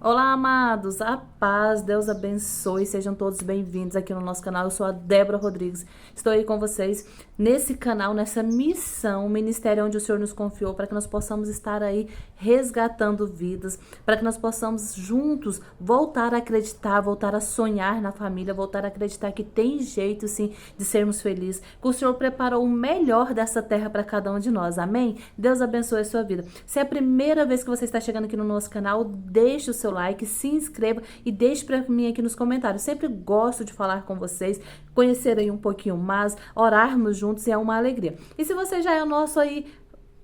Olá, amados, a paz, Deus abençoe, sejam todos bem-vindos aqui no nosso canal. Eu sou a Débora Rodrigues, estou aí com vocês nesse canal, nessa missão, ministério onde o Senhor nos confiou, para que nós possamos estar aí resgatando vidas, para que nós possamos juntos voltar a acreditar, voltar a sonhar na família, voltar a acreditar que tem jeito sim de sermos felizes, que o Senhor preparou o melhor dessa terra para cada um de nós, amém? Deus abençoe a sua vida. Se é a primeira vez que você está chegando aqui no nosso canal, deixe o seu like, se inscreva e deixe para mim aqui nos comentários. Sempre gosto de falar com vocês, conhecer aí um pouquinho mais, orarmos juntos e é uma alegria. E se você já é nosso aí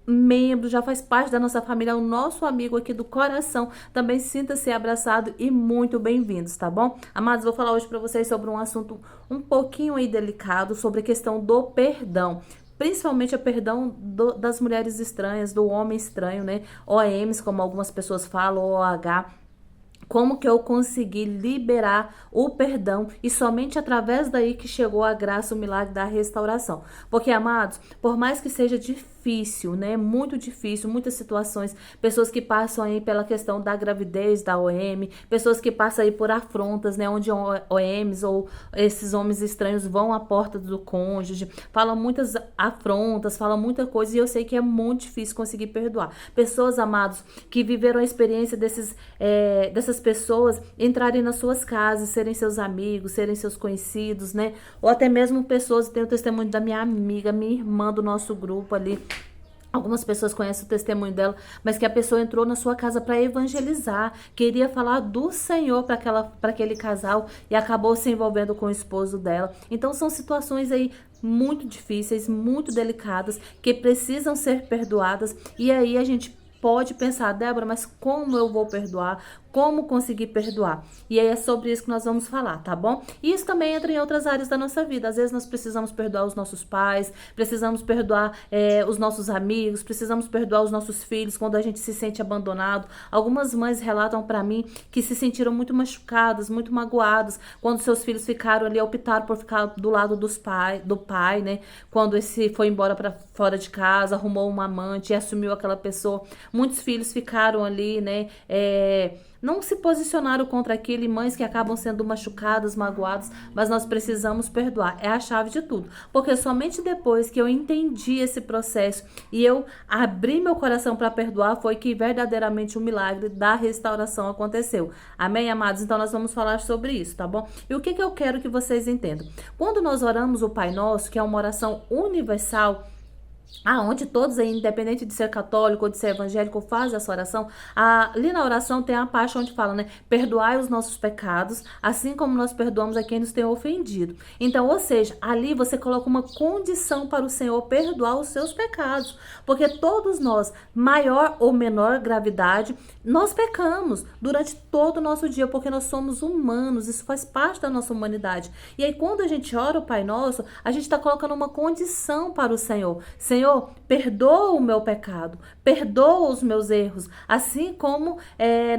membro, já faz parte da nossa família, é o nosso amigo aqui do coração, também sinta-se abraçado e muito bem-vindos, tá bom? Amados, vou falar hoje para vocês sobre um assunto um pouquinho aí delicado, sobre a questão do perdão. Principalmente o perdão das mulheres estranhas, do homem estranho, né? OMs, como algumas pessoas falam, OH. Como que eu consegui liberar o perdão e somente através daí que chegou a graça, o milagre da restauração. Porque, amados, por mais que seja difícil, né, muito difícil, muitas situações, pessoas que passam aí pela questão da gravidez da OM, pessoas que passam aí por afrontas, né, onde OMs ou esses homens estranhos vão à porta do cônjuge, falam muitas afrontas, falam muita coisa e eu sei que é muito difícil conseguir perdoar. Pessoas, amados, que viveram a experiência dessas pessoas entrarem nas suas casas, serem seus amigos, serem seus conhecidos, né? Ou até mesmo pessoas, tem o testemunho da minha amiga, minha irmã do nosso grupo ali. Algumas pessoas conhecem o testemunho dela, mas que a pessoa entrou na sua casa para evangelizar, queria falar do Senhor para aquele casal e acabou se envolvendo com o esposo dela. Então são situações aí muito difíceis, muito delicadas, que precisam ser perdoadas. E aí a gente pode pensar, Débora, mas como eu vou perdoar? Como conseguir perdoar? E aí é sobre isso que nós vamos falar, tá bom? E isso também entra em outras áreas da nossa vida. Às vezes nós precisamos perdoar os nossos pais, precisamos perdoar os nossos amigos, precisamos perdoar os nossos filhos quando a gente se sente abandonado. Algumas mães relatam para mim que se sentiram muito machucadas, muito magoadas quando seus filhos ficaram ali, optaram por ficar do lado do pai, né? Quando esse foi embora para fora de casa, arrumou uma amante e assumiu aquela pessoa. Muitos filhos ficaram ali, né? Não se posicionaram contra aquilo, e mães que acabam sendo machucadas, magoadas, mas nós precisamos perdoar. É a chave de tudo. Porque somente depois que eu entendi esse processo e eu abri meu coração para perdoar, foi que verdadeiramente o milagre da restauração aconteceu. Amém, amados? Então nós vamos falar sobre isso, tá bom? E o que eu quero que vocês entendam? Quando nós oramos o Pai Nosso, que é uma oração universal, onde todos aí, independente de ser católico ou de ser evangélico, fazem essa oração, ali na oração tem a parte onde fala, né? Perdoai os nossos pecados, assim como nós perdoamos a quem nos tem ofendido. Então, ou seja, ali você coloca uma condição para o Senhor perdoar os seus pecados. Porque todos nós, maior ou menor gravidade, nós pecamos durante todo o nosso dia, porque nós somos humanos, isso faz parte da nossa humanidade. E aí, quando a gente ora o Pai Nosso, a gente está colocando uma condição para o Senhor. Senhor, perdoa o meu pecado, perdoa os meus erros, assim como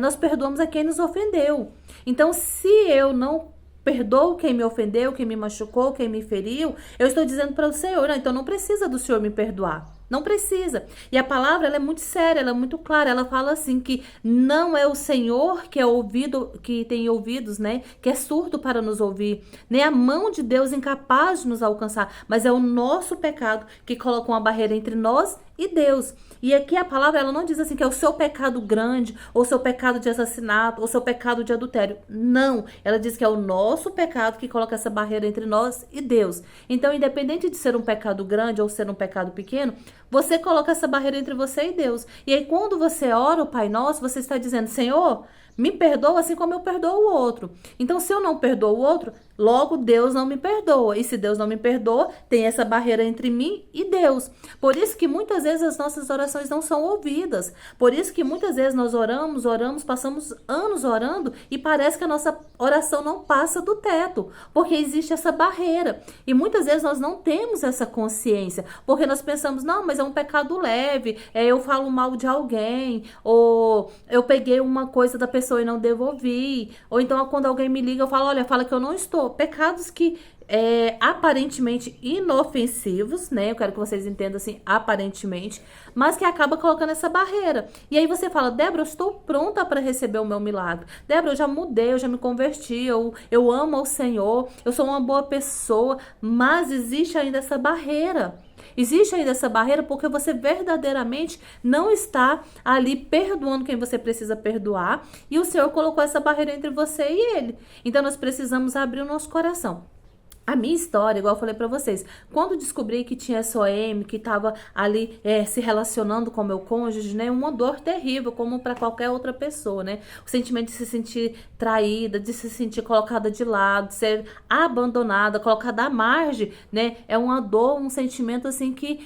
nós perdoamos a quem nos ofendeu. Então, se eu não perdoo quem me ofendeu, quem me machucou, quem me feriu, eu estou dizendo para o Senhor, não, então não precisa do Senhor me perdoar. Não precisa. E a palavra ela é muito séria, ela é muito clara. Ela fala assim que não é o Senhor que é ouvido, que tem ouvidos, né? Que é surdo para nos ouvir, nem a mão de Deus incapaz de nos alcançar, mas é o nosso pecado que coloca uma barreira entre nós e Deus. E aqui a palavra ela não diz assim que é o seu pecado grande, ou o seu pecado de assassinato, ou o seu pecado de adultério. Não, ela diz que é o nosso pecado que coloca essa barreira entre nós e Deus. Então, independente de ser um pecado grande ou ser um pecado pequeno, você coloca essa barreira entre você e Deus. E aí quando você ora o Pai Nosso, você está dizendo, Senhor, me perdoa assim como eu perdoo o outro. Então, se eu não perdoo o outro, logo Deus não me perdoa. E se Deus não me perdoa, tem essa barreira entre mim e Deus. Por isso que muitas vezes as nossas orações não são ouvidas. Por isso que muitas vezes nós oramos, passamos anos orando e parece que a nossa oração não passa do teto. Porque existe essa barreira. E muitas vezes nós não temos essa consciência. Porque nós pensamos, não, mas é um pecado leve. Eu falo mal de alguém. Ou eu peguei uma coisa da pessoa e não devolvi. Ou então quando alguém me liga, eu falo, olha, fala que eu não estou Senhor, pecados que aparentemente inofensivos, né? Eu quero que vocês entendam assim, aparentemente, mas que acaba colocando essa barreira. E aí você fala, Débora, eu estou pronta para receber o meu milagre. Débora, eu já mudei, eu já me converti, eu amo ao Senhor, eu sou uma boa pessoa, mas existe ainda essa barreira. Existe ainda essa barreira porque você verdadeiramente não está ali perdoando quem você precisa perdoar e o Senhor colocou essa barreira entre você e ele. Então nós precisamos abrir o nosso coração. A minha história, igual eu falei pra vocês, quando descobri que tinha SOM, que tava ali se relacionando com meu cônjuge, né, uma dor terrível, como para qualquer outra pessoa, né, o sentimento de se sentir traída, de se sentir colocada de lado, de ser abandonada, colocada à margem, né, é uma dor, um sentimento assim que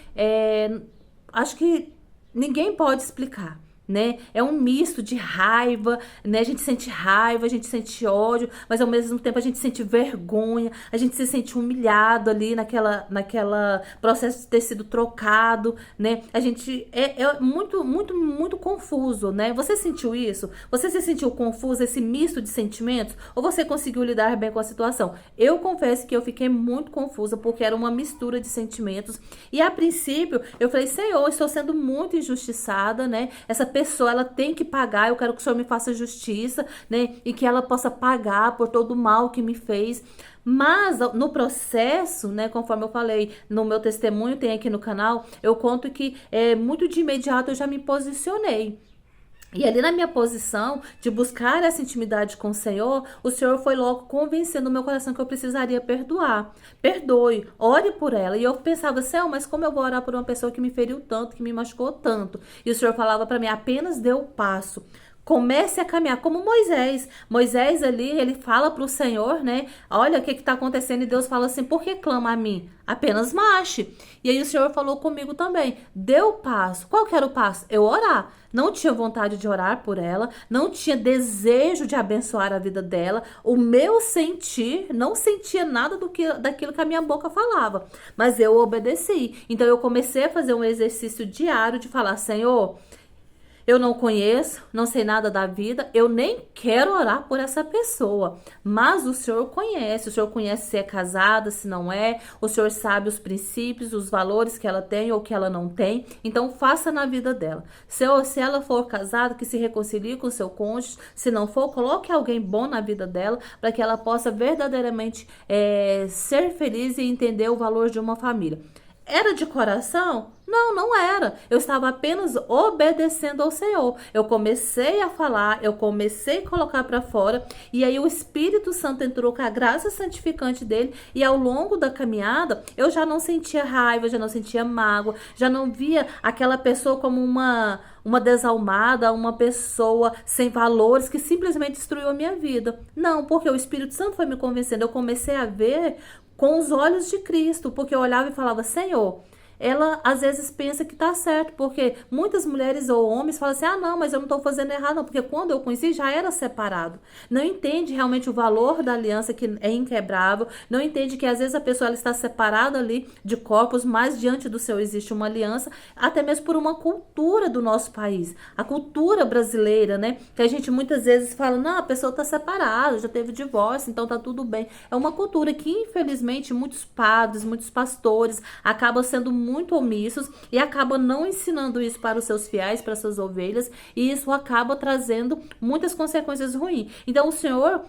acho que ninguém pode explicar. Né? É um misto de raiva, né? A gente sente raiva, a gente sente ódio, mas ao mesmo tempo a gente sente vergonha, a gente se sente humilhado ali naquela processo de ter sido trocado, né? A gente é muito, muito, muito confuso, né? Você sentiu isso? Você se sentiu confuso, esse misto de sentimentos? Ou você conseguiu lidar bem com a situação? Eu confesso que eu fiquei muito confusa porque era uma mistura de sentimentos e a princípio eu falei, Senhor, eu estou sendo muito injustiçada, né? Essa pessoa, ela tem que pagar, eu quero que o Senhor me faça justiça, né, e que ela possa pagar por todo o mal que me fez, mas no processo, né, conforme eu falei no meu testemunho, tem aqui no canal, eu conto que muito de imediato eu já me posicionei. E ali na minha posição de buscar essa intimidade com o Senhor foi logo convencendo o meu coração que eu precisaria perdoar. Perdoe, ore por ela. E eu pensava, Senhor, mas como eu vou orar por uma pessoa que me feriu tanto, que me machucou tanto? E o Senhor falava para mim, apenas dê o passo. Comece a caminhar como Moisés. Moisés ali, ele fala para o Senhor, né? Olha o que está acontecendo. E Deus fala assim, por que clama a mim? Apenas marche. E aí o Senhor falou comigo também. Dê o passo. Qual que era o passo? Eu orar. Não tinha vontade de orar por ela. Não tinha desejo de abençoar a vida dela. O meu sentir, não sentia nada daquilo que a minha boca falava. Mas eu obedeci. Então eu comecei a fazer um exercício diário de falar, Senhor, eu não conheço, não sei nada da vida, eu nem quero orar por essa pessoa, mas o Senhor conhece se é casada, se não é, o Senhor sabe os princípios, os valores que ela tem ou que ela não tem, então faça na vida dela. Senhor, se ela for casada, que se reconcilie com o seu cônjuge, se não for, coloque alguém bom na vida dela, para que ela possa verdadeiramente ser feliz e entender o valor de uma família. Era de coração? Não, não era. Eu estava apenas obedecendo ao Senhor. Eu comecei a falar, eu comecei a colocar para fora, e aí o Espírito Santo entrou com a graça santificante dele, e ao longo da caminhada, eu já não sentia raiva, já não sentia mágoa, já não via aquela pessoa como uma desalmada, uma pessoa sem valores que simplesmente destruiu a minha vida. Não, porque o Espírito Santo foi me convencendo. Eu comecei a ver com os olhos de Cristo, porque eu olhava e falava, Senhor, ela às vezes pensa que tá certo, porque muitas mulheres ou homens falam assim, ah não, mas eu não tô fazendo errado não, porque quando eu conheci já era separado, não entende realmente o valor da aliança que é inquebrável, não entende que às vezes a pessoa ela está separada ali de corpos, mas diante do Senhor existe uma aliança, até mesmo por uma cultura do nosso país, a cultura brasileira, né, que a gente muitas vezes fala, não, a pessoa tá separada, já teve divórcio, então tá tudo bem, é uma cultura que infelizmente muitos padres, muitos pastores acabam sendo muito omissos e acaba não ensinando isso para os seus fiéis, para suas ovelhas, e isso acaba trazendo muitas consequências ruins. Então o Senhor,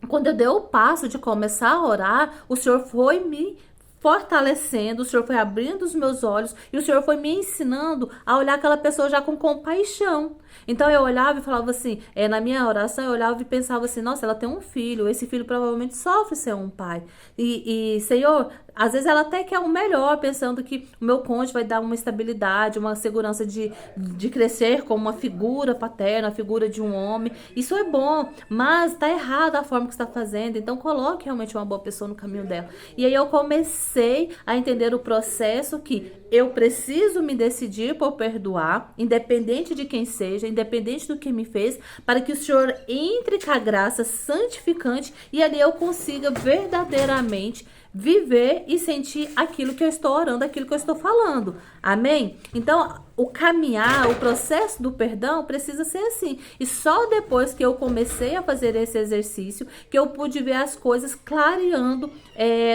quando eu dei o passo de começar a orar, o Senhor foi me fortalecendo, o Senhor foi abrindo os meus olhos e o Senhor foi me ensinando a olhar aquela pessoa já com compaixão. Então eu olhava e falava assim, na minha oração eu olhava e pensava assim, nossa, ela tem um filho, esse filho provavelmente sofre ser um pai. E Senhor, às vezes ela até quer o melhor, pensando que o meu cônjuge vai dar uma estabilidade, uma segurança de crescer como uma figura paterna, a figura de um homem. Isso é bom, mas tá errada a forma que está fazendo. Então coloque realmente uma boa pessoa no caminho dela. E aí eu comecei a entender o processo que eu preciso me decidir por perdoar, independente de quem seja, independente do que me fez, para que o Senhor entre com a graça santificante e ali eu consiga verdadeiramente viver e sentir aquilo que eu estou orando, aquilo que eu estou falando. Amém? Então, o caminhar, o processo do perdão precisa ser assim. E só depois que eu comecei a fazer esse exercício, que eu pude ver as coisas clareando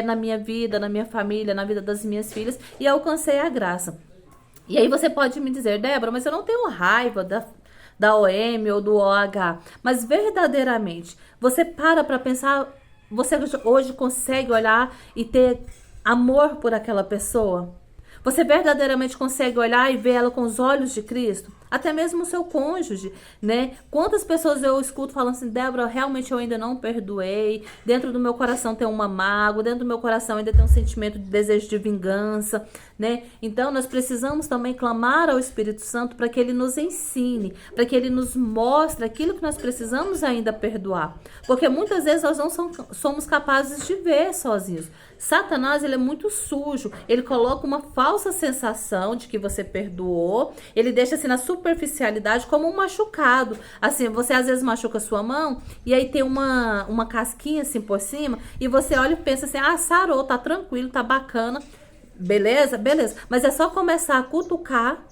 na minha vida, na minha família, na vida das minhas filhas, e alcancei a graça. E aí você pode me dizer, Débora, mas eu não tenho raiva da OM ou do OH. Mas verdadeiramente, você para pensar, você hoje consegue olhar e ter amor por aquela pessoa? Você verdadeiramente consegue olhar e ver ela com os olhos de Cristo? Até mesmo o seu cônjuge, né? Quantas pessoas eu escuto falando assim, Débora, realmente eu ainda não perdoei, dentro do meu coração tem uma mágoa, dentro do meu coração ainda tem um sentimento de desejo de vingança, né? Então nós precisamos também clamar ao Espírito Santo para que ele nos ensine, para que ele nos mostre aquilo que nós precisamos ainda perdoar. Porque muitas vezes nós não somos capazes de ver sozinhos. Satanás, ele é muito sujo, ele coloca uma falsa sensação de que você perdoou, ele deixa assim na superficialidade como um machucado. Assim, você às vezes machuca a sua mão e aí tem uma casquinha assim por cima e você olha e pensa assim, ah, sarou, tá tranquilo, tá bacana, beleza? Beleza. Mas é só começar a cutucar,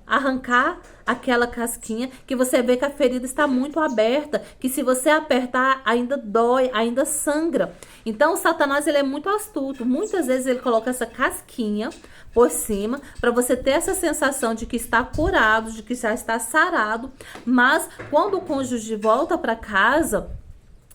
arrancar aquela casquinha, que você vê que a ferida está muito aberta, que se você apertar ainda dói, ainda sangra. Então o Satanás, ele é muito astuto, muitas vezes ele coloca essa casquinha por cima, para você ter essa sensação de que está curado, de que já está sarado, mas quando o cônjuge volta para casa,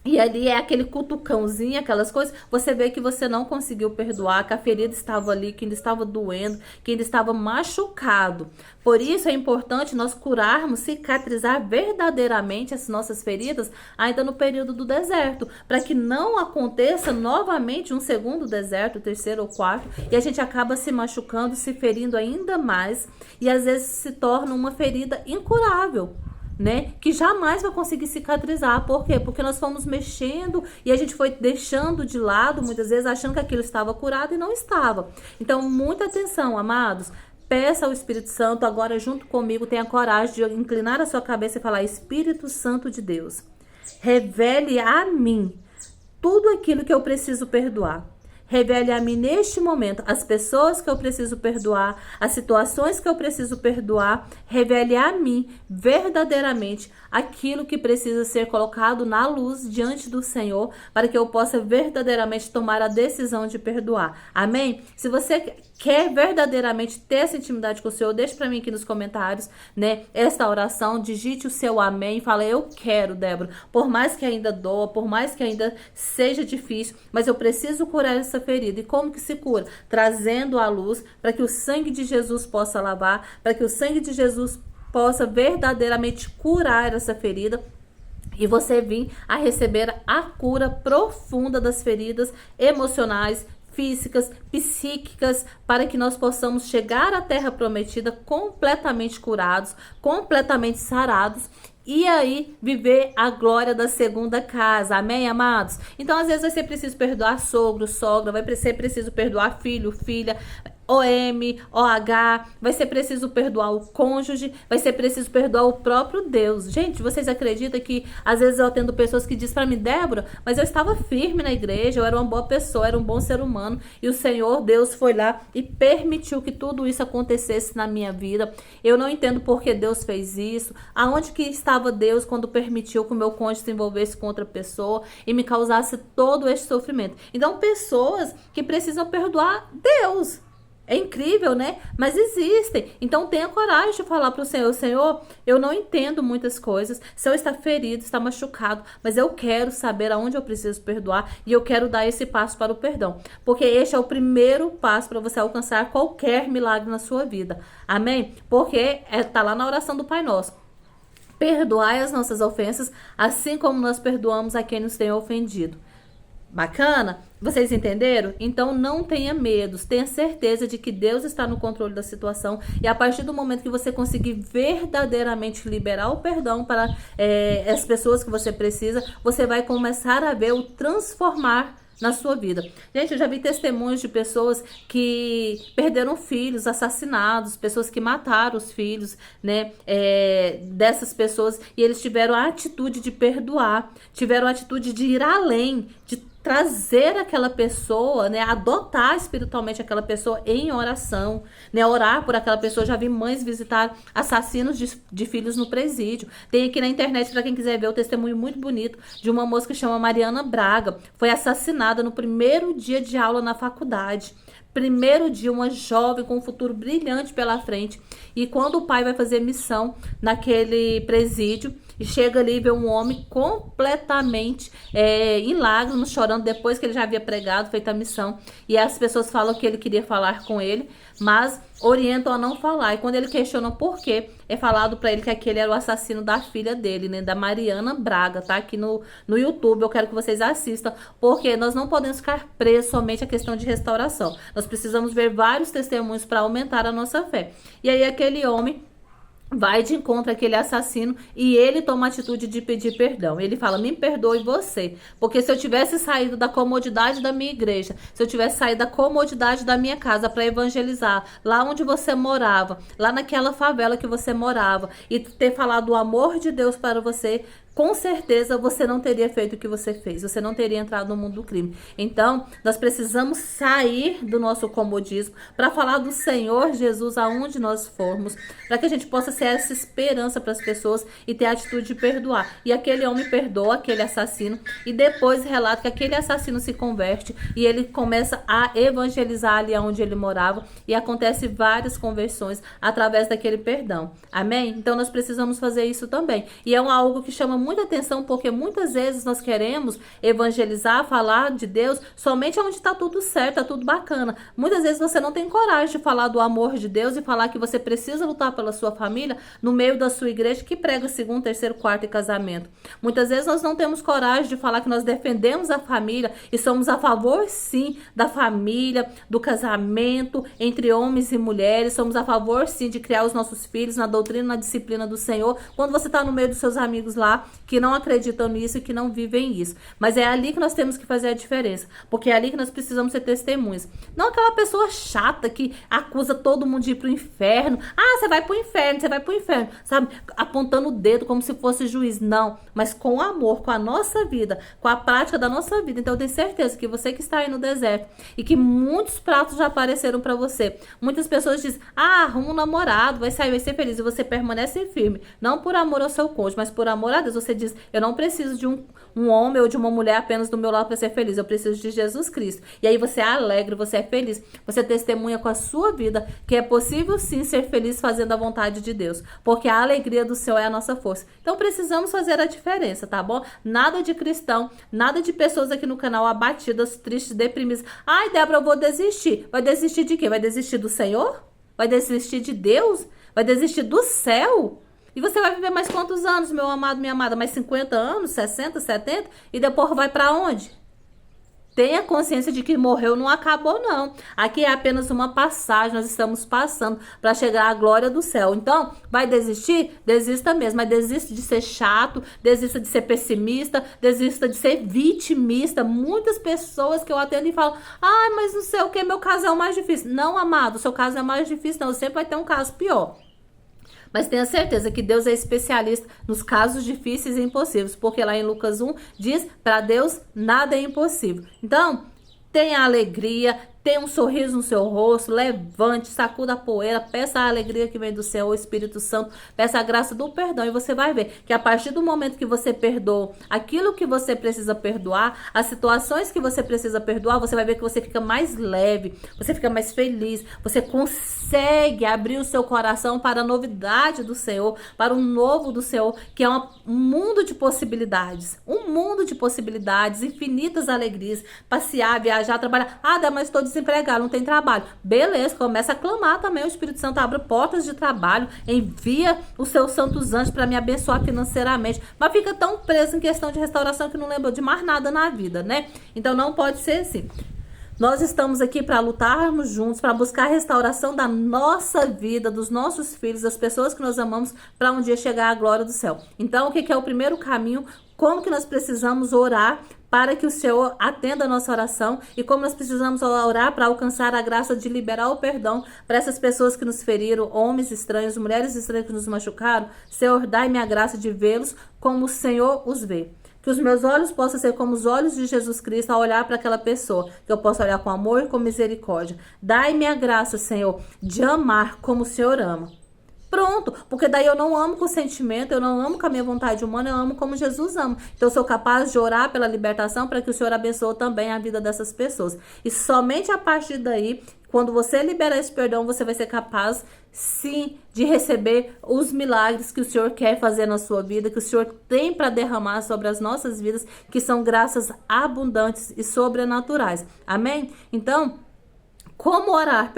e ali é aquele cutucãozinho, aquelas coisas, você vê que você não conseguiu perdoar, que a ferida estava ali, que ainda estava doendo, que ainda estava machucado. Por isso é importante nós curarmos, cicatrizar verdadeiramente as nossas feridas ainda no período do deserto, para que não aconteça novamente um segundo deserto, terceiro ou quarto, e a gente acaba se machucando, se ferindo ainda mais, e às vezes se torna uma ferida incurável, né? Que jamais vai conseguir cicatrizar. Por quê? Porque nós fomos mexendo e a gente foi deixando de lado, muitas vezes, achando que aquilo estava curado e não estava. Então, muita atenção, amados. Peça ao Espírito Santo, agora junto comigo, tenha coragem de inclinar a sua cabeça e falar, Espírito Santo de Deus, revele a mim tudo aquilo que eu preciso perdoar. Revele a mim neste momento as pessoas que eu preciso perdoar, as situações que eu preciso perdoar. Revele a mim verdadeiramente aquilo que precisa ser colocado na luz diante do Senhor, para que eu possa verdadeiramente tomar a decisão de perdoar. Amém? Se você quer verdadeiramente ter essa intimidade com o Senhor, deixe para mim aqui nos comentários, né, esta oração, digite o seu amém e fala, eu quero, Débora, por mais que ainda doa, por mais que ainda seja difícil, mas eu preciso curar essa ferida. E como que se cura? Trazendo a luz para que o sangue de Jesus possa lavar, para que o sangue de Jesus possa verdadeiramente curar essa ferida e você vir a receber a cura profunda das feridas emocionais, físicas, psíquicas, para que nós possamos chegar à terra prometida completamente curados, completamente sarados, e aí viver a glória da segunda casa. Amém, amados? Então, às vezes vai ser preciso perdoar sogro, sogra, vai ser preciso perdoar filho, filha, OM, OH, vai ser preciso perdoar o cônjuge, vai ser preciso perdoar o próprio Deus. Gente, vocês acreditam que às vezes eu atendo pessoas que dizem para mim, Débora, mas eu estava firme na igreja, eu era uma boa pessoa, era um bom ser humano, e o Senhor, Deus, foi lá e permitiu que tudo isso acontecesse na minha vida. Eu não entendo por que Deus fez isso, aonde que estava Deus quando permitiu que o meu cônjuge se envolvesse com outra pessoa e me causasse todo esse sofrimento. Então, pessoas que precisam perdoar Deus. É incrível, né? Mas existem. Então tenha coragem de falar para o Senhor, Senhor, eu não entendo muitas coisas, se eu está ferido, está machucado, mas eu quero saber aonde eu preciso perdoar e eu quero dar esse passo para o perdão. Porque este é o primeiro passo para você alcançar qualquer milagre na sua vida. Amém? Porque está lá na oração do Pai Nosso. Perdoai as nossas ofensas, assim como nós perdoamos a quem nos tem ofendido. Bacana? Vocês entenderam? Então não tenha medos, tenha certeza de que Deus está no controle da situação, e a partir do momento que você conseguir verdadeiramente liberar o perdão para as pessoas que você precisa, você vai começar a ver o transformar na sua vida. Gente, eu já vi testemunhos de pessoas que perderam filhos assassinados, pessoas que mataram os filhos, né, dessas pessoas, e eles tiveram a atitude de perdoar, tiveram a atitude de ir além, de trazer aquela pessoa, né, adotar espiritualmente aquela pessoa em oração, né, orar por aquela pessoa. Já vi mães visitar assassinos de filhos no presídio. Tem aqui na internet, para quem quiser ver, o testemunho muito bonito de uma moça que chama Mariana Braga. Foi assassinada no primeiro dia de aula na faculdade. Primeiro dia, uma jovem com um futuro brilhante pela frente. E quando o pai vai fazer missão naquele presídio, e chega ali e vê um homem completamente em lágrimas, chorando depois que ele já havia pregado, feito a missão. E as pessoas falam que ele queria falar com ele, mas orientam a não falar. E quando ele questiona por quê, é falado para ele que aquele era o assassino da filha dele, né, da Mariana Braga. Tá aqui no YouTube, eu quero que vocês assistam, porque nós não podemos ficar presos somente à questão de restauração. Nós precisamos ver vários testemunhos para aumentar a nossa fé. E aí aquele homem vai de encontro àquele assassino e ele toma a atitude de pedir perdão. Ele fala: me perdoe você, porque se eu tivesse saído da comodidade da minha igreja, se eu tivesse saído da comodidade da minha casa para evangelizar, lá onde você morava, lá naquela favela que você morava, e ter falado o amor de Deus para você, com certeza você não teria feito o que você fez, você não teria entrado no mundo do crime. Então, nós precisamos sair do nosso comodismo para falar do Senhor Jesus aonde nós formos, para que a gente possa ser essa esperança para as pessoas e ter a atitude de perdoar. E aquele homem perdoa aquele assassino e depois relata que aquele assassino se converte e ele começa a evangelizar ali onde ele morava e acontece várias conversões através daquele perdão. Amém? Então, nós precisamos fazer isso também. E é algo que chama muita atenção, porque muitas vezes nós queremos evangelizar, falar de Deus somente onde está tudo certo, está tudo bacana. Muitas vezes você não tem coragem de falar do amor de Deus e falar que você precisa lutar pela sua família no meio da sua igreja que prega segundo, terceiro, quarto e casamento. Muitas vezes nós não temos coragem de falar que nós defendemos a família e somos a favor, sim, da família, do casamento entre homens e mulheres. Somos a favor, sim, de criar os nossos filhos na doutrina, na disciplina do Senhor, quando você está no meio dos seus amigos lá que não acreditam nisso e que não vivem isso. Mas é ali que nós temos que fazer a diferença, porque é ali que nós precisamos ser testemunhas. Não aquela pessoa chata que acusa todo mundo de ir pro inferno. Ah, você vai pro inferno, sabe? Apontando o dedo como se fosse juiz. Não, mas com amor, com a nossa vida, com a prática da nossa vida. Então eu tenho certeza que você que está aí no deserto e que muitos pratos já apareceram para você. Muitas pessoas dizem: ah, arruma um namorado, vai sair, vai ser feliz. E você permanece firme, não por amor ao seu cônjuge, mas por amor a Deus. Você diz: eu não preciso de um homem ou de uma mulher apenas do meu lado para ser feliz, eu preciso de Jesus Cristo. E aí você é alegre, você é feliz, você testemunha com a sua vida que é possível sim ser feliz fazendo a vontade de Deus, porque a alegria do Senhor é a nossa força. Então precisamos fazer a diferença, tá bom? Nada de cristão, nada de pessoas aqui no canal abatidas, tristes, deprimidas. Ai, Débora, eu vou desistir. Vai desistir de quê? Vai desistir do Senhor? Vai desistir de Deus? Vai desistir do céu? E você vai viver mais quantos anos, meu amado, minha amada? Mais 50 anos, 60, 70? E depois vai para onde? Tenha consciência de que morreu não acabou, não. Aqui é apenas uma passagem, nós estamos passando para chegar à glória do céu. Então, vai desistir? Desista mesmo, mas desista de ser chato, desista de ser pessimista, desista de ser vitimista. Muitas pessoas que eu atendo e falam: ah, mas não sei o que, meu caso é o mais difícil. Não, amado, o seu caso é mais difícil, não. Sempre vai ter um caso pior. Mas tenha certeza que Deus é especialista nos casos difíceis e impossíveis, porque lá em Lucas 1 diz: para Deus nada é impossível. Então, tenha alegria, tenha um sorriso no seu rosto, levante, sacuda a poeira, peça a alegria que vem do Senhor, o Espírito Santo, peça a graça do perdão, e você vai ver que a partir do momento que você perdoa aquilo que você precisa perdoar, as situações que você precisa perdoar, você vai ver que você fica mais leve, você fica mais feliz, você consegue abrir o seu coração para a novidade do Senhor, para o novo do Senhor, que é um mundo de possibilidades, infinitas alegrias, passear, viajar, trabalhar. Ah, mas estou desempregado, não tem trabalho. Beleza, começa a clamar também. O Espírito Santo abre portas de trabalho, envia os seus santos anjos para me abençoar financeiramente. Mas fica tão preso em questão de restauração que não lembra de mais nada na vida, né? Então não pode ser assim. Nós estamos aqui para lutarmos juntos, para buscar a restauração da nossa vida, dos nossos filhos, das pessoas que nós amamos, para um dia chegar à glória do céu. Então, o que é o primeiro caminho? Como que nós precisamos orar para que o Senhor atenda a nossa oração, e como nós precisamos orar para alcançar a graça de liberar o perdão para essas pessoas que nos feriram, homens estranhos, mulheres estranhas que nos machucaram. Senhor, dai-me a graça de vê-los como o Senhor os vê. Que os meus olhos possam ser como os olhos de Jesus Cristo ao olhar para aquela pessoa. Que eu possa olhar com amor e com misericórdia. Dai-me a graça, Senhor, de amar como o Senhor ama. Pronto, porque daí eu não amo com sentimento, eu não amo com a minha vontade humana, eu amo como Jesus ama. Então eu sou capaz de orar pela libertação para que o Senhor abençoe também a vida dessas pessoas. E somente a partir daí, quando você liberar esse perdão, você vai ser capaz, sim, de receber os milagres que o Senhor quer fazer na sua vida, que o Senhor tem para derramar sobre as nossas vidas, que são graças abundantes e sobrenaturais. Amém? Então, como orar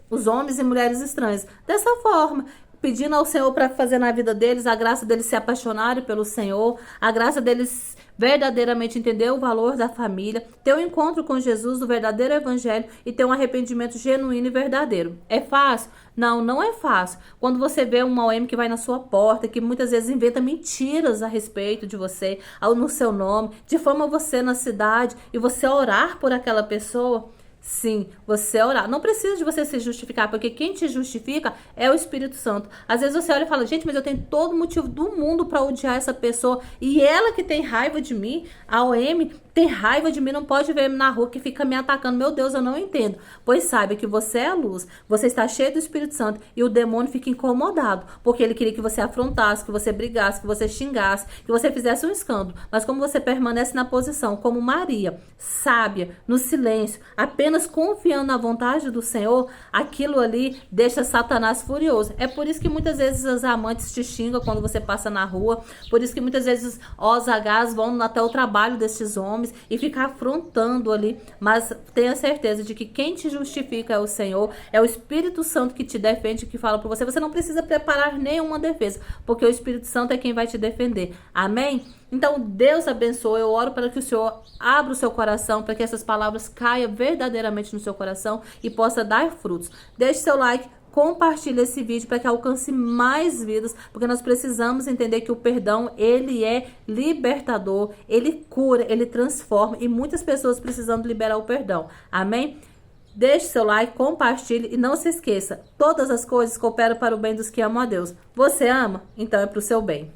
os homens e mulheres estranhos? Dessa forma, pedindo ao Senhor para fazer na vida deles a graça deles se apaixonarem pelo Senhor, a graça deles verdadeiramente entender o valor da família, ter um encontro com Jesus, do verdadeiro evangelho e ter um arrependimento genuíno e verdadeiro. É fácil? Não, não é fácil. Quando você vê uma OM que vai na sua porta, que muitas vezes inventa mentiras a respeito de você, no seu nome, difama você na cidade e você orar por aquela pessoa, sim, você orar. Não precisa de você se justificar, porque quem te justifica é o Espírito Santo. Às vezes você olha e fala, gente, mas eu tenho todo motivo do mundo para odiar essa pessoa. E ela que tem raiva de mim, a OM, tem raiva de mim, não pode ver na rua que fica me atacando. Meu Deus, eu não entendo. Pois saiba que você é a luz, você está cheio do Espírito Santo e o demônio fica incomodado, porque ele queria que você afrontasse, que você brigasse, que você xingasse, que você fizesse um escândalo. Mas como você permanece na posição, como Maria, sábia, no silêncio, apenas confiando na vontade do Senhor, aquilo ali deixa Satanás furioso. É por isso que muitas vezes as amantes te xingam quando você passa na rua, por isso que muitas vezes os Hs vão até o trabalho desses homens e ficar afrontando ali, mas tenha certeza de que quem te justifica é o Senhor, é o Espírito Santo que te defende, que fala por você. Você não precisa preparar nenhuma defesa, porque o Espírito Santo é quem vai te defender. Amém? Então, Deus abençoe. Eu oro para que o Senhor abra o seu coração, para que essas palavras caiam verdadeiramente no seu coração e possa dar frutos. Deixe seu like, compartilhe esse vídeo para que alcance mais vidas, porque nós precisamos entender que o perdão, ele é libertador, ele cura, ele transforma e muitas pessoas precisam liberar o perdão. Amém? Deixe seu like, compartilhe e não se esqueça, todas as coisas cooperam para o bem dos que amam a Deus. Você ama? Então é para o seu bem.